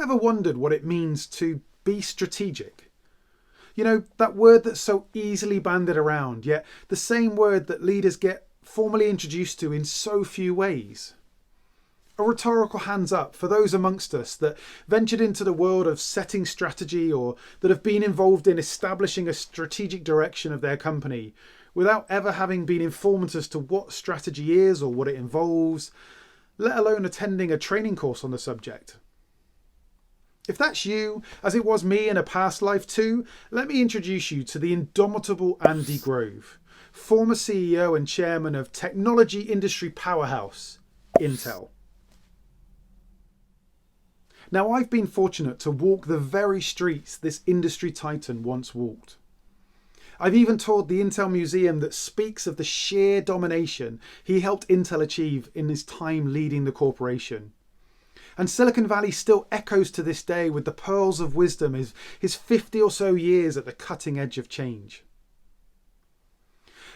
ever wondered what it means to be strategic? You know, that word that's so easily bandied around, yet the same word that leaders get formally introduced to in so few ways. A rhetorical hands up for those amongst us that ventured into the world of setting strategy or that have been involved in establishing a strategic direction of their company without ever having been informed as to what strategy is or what it involves, let alone attending a training course on the subject. If that's you, as it was me in a past life too, let me introduce you to the indomitable Andy Grove, former CEO and chairman of technology industry powerhouse, Intel. Now, I've been fortunate to walk the very streets this industry titan once walked. I've even toured the Intel Museum that speaks of the sheer domination he helped Intel achieve in his time leading the corporation. And Silicon Valley still echoes to this day with the pearls of wisdom of his 50 or so years at the cutting edge of change.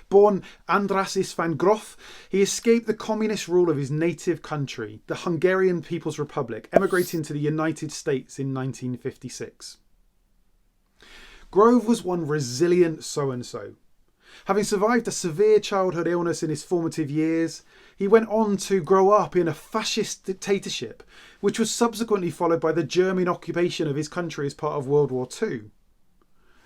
Born Andrasis van Groff, he escaped the communist rule of his native country, the Hungarian People's Republic, emigrating to the United States in 1956. Grove was one resilient so-and-so. Having survived a severe childhood illness in his formative years, he went on to grow up in a fascist dictatorship, which was subsequently followed by the German occupation of his country as part of World War II.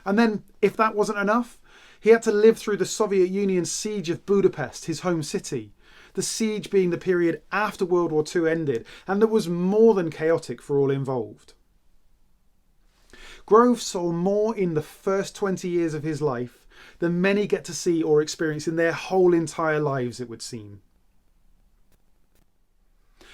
And then, if that wasn't enough, he had to live through the Soviet Union's siege of Budapest, his home city, the siege being the period after World War II ended, and that was more than chaotic for all involved. Grove saw more in the first 20 years of his life than many get to see or experience in their whole entire lives, it would seem.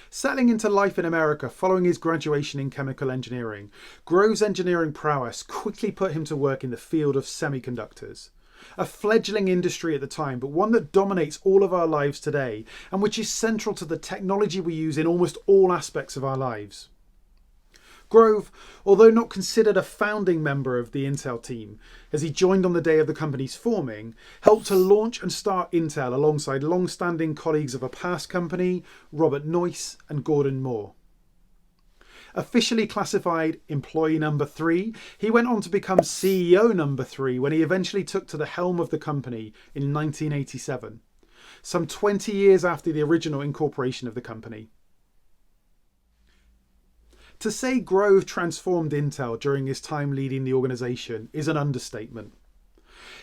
Settling into life in America following his graduation in chemical engineering, Grove's engineering prowess quickly put him to work in the field of semiconductors. A fledgling industry at the time, but one that dominates all of our lives today and which is central to the technology we use in almost all aspects of our lives. Grove, although not considered a founding member of the Intel team, as he joined on the day of the company's forming, helped to launch and start Intel alongside long-standing colleagues of a past company, Robert Noyce and Gordon Moore. Officially classified employee number 3, he went on to become CEO number 3 when he eventually took to the helm of the company in 1987, some 20 years after the original incorporation of the company. To say Grove transformed Intel during his time leading the organisation is an understatement.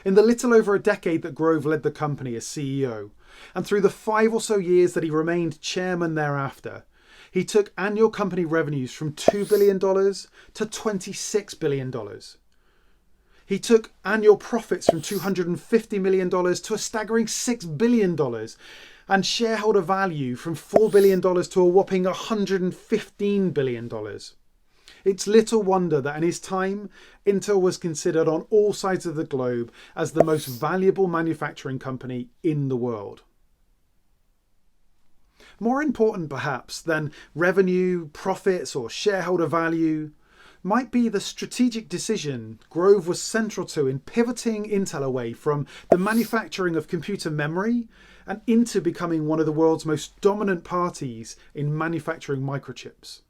In the little over a decade that Grove led the company as CEO, and through the 5 or so years that he remained chairman thereafter, he took annual company revenues from $2 billion to $26 billion. He took annual profits from $250 million to a staggering $6 billion, and shareholder value from $4 billion to a whopping $115 billion. It's little wonder that in his time, Intel was considered on all sides of the globe as the most valuable manufacturing company in the world. More important perhaps than revenue, profits or shareholder value might be the strategic decision Grove was central to in pivoting Intel away from the manufacturing of computer memory and into becoming one of the world's most dominant parties in manufacturing microchips.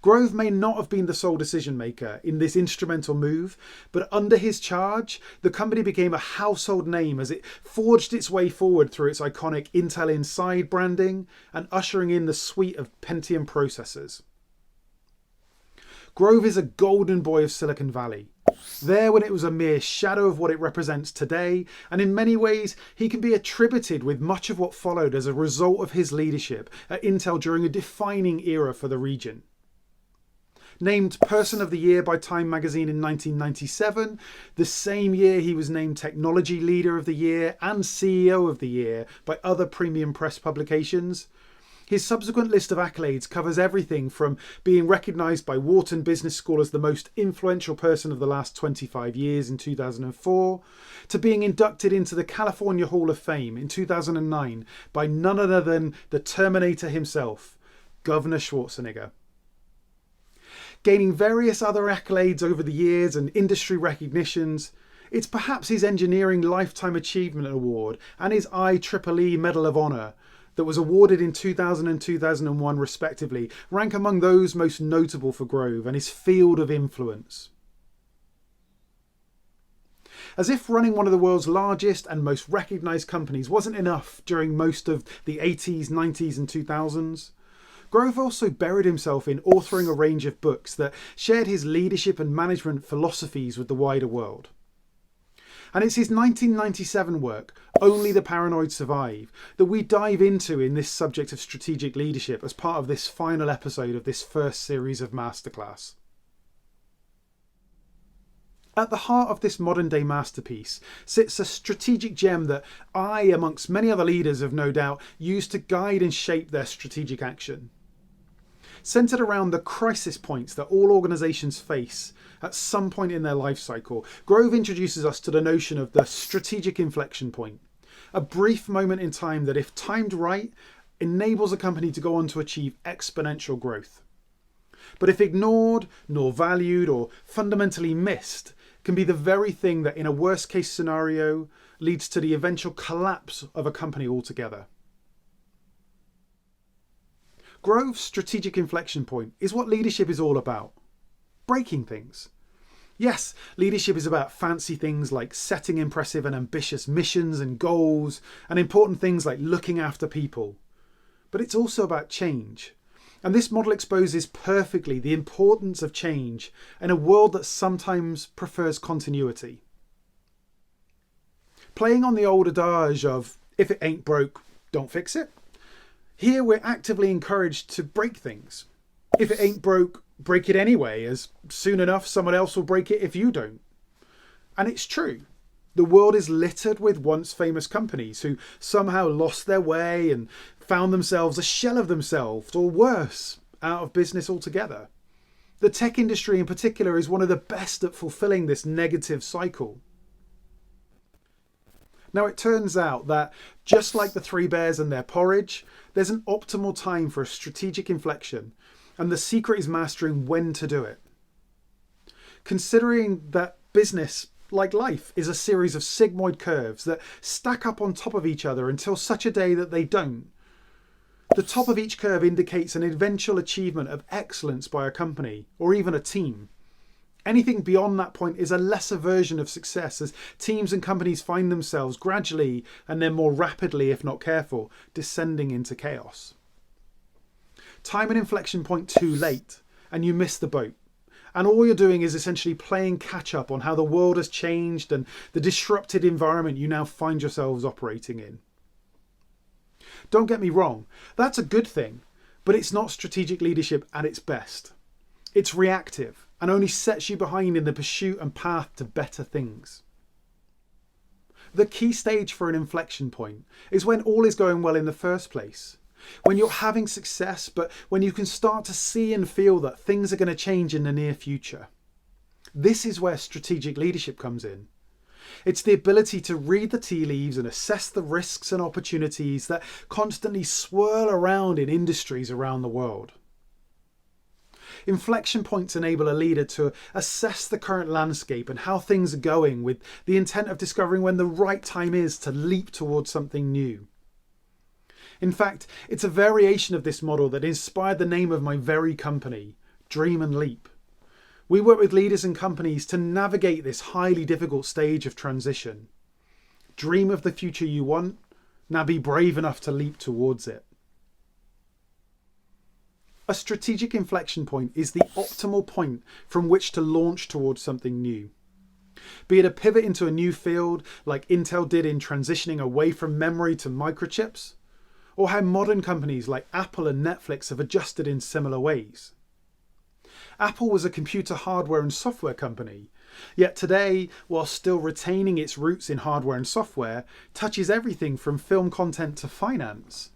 Grove may not have been the sole decision maker in this instrumental move, but under his charge, the company became a household name as it forged its way forward through its iconic Intel Inside branding and ushering in the suite of Pentium processors. Grove is a golden boy of Silicon Valley. There when it was a mere shadow of what it represents today, and in many ways he can be attributed with much of what followed as a result of his leadership at Intel during a defining era for the region. Named Person of the Year by Time magazine in 1997, the same year he was named Technology Leader of the Year and CEO of the Year by other premium press publications. His subsequent list of accolades covers everything from being recognised by Wharton Business School as the most influential person of the last 25 years in 2004, to being inducted into the California Hall of Fame in 2009 by none other than the Terminator himself, Governor Schwarzenegger. Gaining various other accolades over the years and industry recognitions, it's perhaps his Engineering Lifetime Achievement Award and his IEEE Medal of Honor that was awarded in 2000 and 2001 respectively, rank among those most notable for Grove and his field of influence. As if running one of the world's largest and most recognised companies wasn't enough during most of the 80s, 90s and 2000s, Grove also buried himself in authoring a range of books that shared his leadership and management philosophies with the wider world. And it's his 1997 work, Only the Paranoid Survive, that we dive into in this subject of strategic leadership as part of this final episode of this first series of Masterclass. At the heart of this modern day masterpiece sits a strategic gem that I, amongst many other leaders, have no doubt used to guide and shape their strategic action. Centred around the crisis points that all organisations face at some point in their life cycle, Grove introduces us to the notion of the strategic inflection point, a brief moment in time that, if timed right, enables a company to go on to achieve exponential growth. But if ignored, nor valued, or fundamentally missed, can be the very thing that, in a worst case scenario, leads to the eventual collapse of a company altogether. Grove's strategic inflection point is what leadership is all about. Breaking things. Yes, leadership is about fancy things like setting impressive and ambitious missions and goals, and important things like looking after people. But it's also about change. And this model exposes perfectly the importance of change in a world that sometimes prefers continuity. Playing on the old adage of, if it ain't broke, don't fix it. Here we're actively encouraged to break things. If it ain't broke, break it anyway, as soon enough someone else will break it if you don't. And it's true. The world is littered with once famous companies who somehow lost their way and found themselves a shell of themselves, or worse, out of business altogether. The tech industry in particular is one of the best at fulfilling this negative cycle. Now it turns out that, just like the three bears and their porridge, there's an optimal time for a strategic inflection, and the secret is mastering when to do it. Considering that business, like life, is a series of sigmoid curves that stack up on top of each other until such a day that they don't. The top of each curve indicates an eventual achievement of excellence by a company, or even a team. Anything beyond that point is a lesser version of success, as teams and companies find themselves gradually, and then more rapidly if not careful, descending into chaos. Time an inflection point too late, and you miss the boat. And all you're doing is essentially playing catch up on how the world has changed and the disrupted environment you now find yourselves operating in. Don't get me wrong, that's a good thing, but it's not strategic leadership at its best. It's reactive and only sets you behind in the pursuit and path to better things. The key stage for an inflection point is when all is going well in the first place. When you're having success, but when you can start to see and feel that things are going to change in the near future. This is where strategic leadership comes in. It's the ability to read the tea leaves and assess the risks and opportunities that constantly swirl around in industries around the world. Inflection points enable a leader to assess the current landscape and how things are going, with the intent of discovering when the right time is to leap towards something new. In fact, it's a variation of this model that inspired the name of my very company, Dream and Leap. We work with leaders and companies to navigate this highly difficult stage of transition. Dream of the future you want, now be brave enough to leap towards it. A strategic inflection point is the optimal point from which to launch towards something new. Be it a pivot into a new field, like Intel did in transitioning away from memory to microchips, or how modern companies like Apple and Netflix have adjusted in similar ways. Apple was a computer hardware and software company, yet today, while still retaining its roots in hardware and software, touches everything from film content to finance.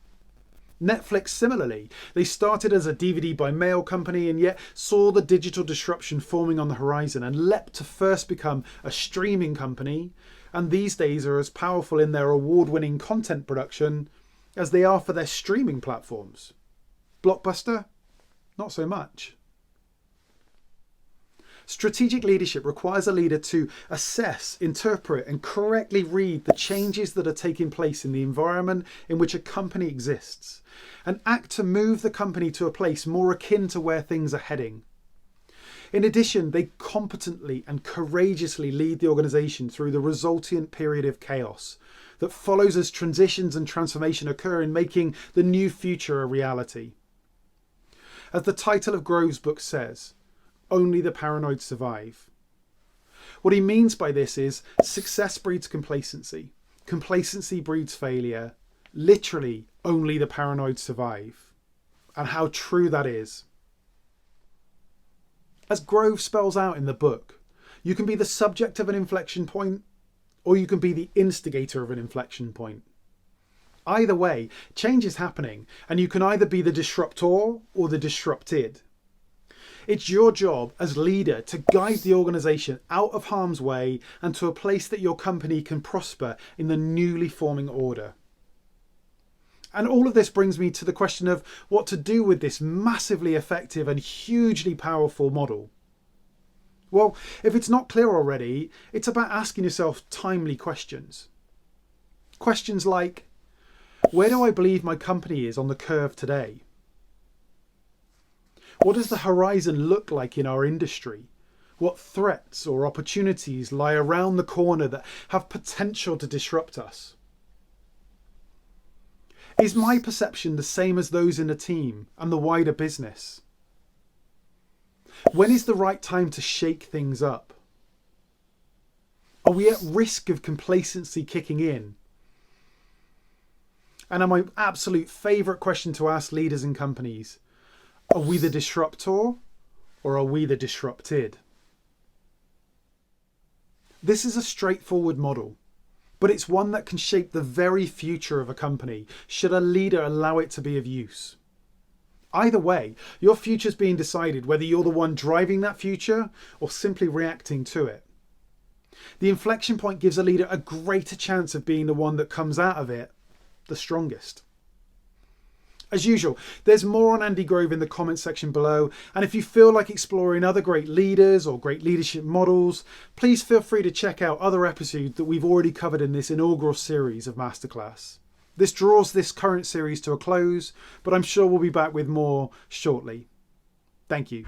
Netflix similarly, they started as a DVD by mail company and yet saw the digital disruption forming on the horizon and leapt to first become a streaming company, and these days are as powerful in their award-winning content production as they are for their streaming platforms. Blockbuster? Not so much. Strategic leadership requires a leader to assess, interpret, and correctly read the changes that are taking place in the environment in which a company exists, and act to move the company to a place more akin to where things are heading. In addition, they competently and courageously lead the organisation through the resultant period of chaos that follows as transitions and transformation occur in making the new future a reality. As the title of Grove's book says, only the paranoid survive. What he means by this is success breeds complacency. Complacency breeds failure. Literally, only the paranoid survive. And how true that is. As Grove spells out in the book, you can be the subject of an inflection point, or you can be the instigator of an inflection point. Either way, change is happening, and you can either be the disruptor or the disrupted. It's your job as leader to guide the organisation out of harm's way and to a place that your company can prosper in the newly forming order. And all of this brings me to the question of what to do with this massively effective and hugely powerful model. Well, if it's not clear already, it's about asking yourself timely questions. Questions like, where do I believe my company is on the curve today? What does the horizon look like in our industry? What threats or opportunities lie around the corner that have potential to disrupt us? Is my perception the same as those in a team and the wider business? When is the right time to shake things up? Are we at risk of complacency kicking in? And my absolute favourite question to ask leaders and companies, are we the disruptor or are we the disrupted? This is a straightforward model, but it's one that can shape the very future of a company should a leader allow it to be of use. Either way, your future's being decided whether you're the one driving that future or simply reacting to it. The inflection point gives a leader a greater chance of being the one that comes out of it the strongest. As usual, there's more on Andy Grove in the comments section below, and if you feel like exploring other great leaders or great leadership models, please feel free to check out other episodes that we've already covered in this inaugural series of Masterclass. This draws this current series to a close, but I'm sure we'll be back with more shortly. Thank you.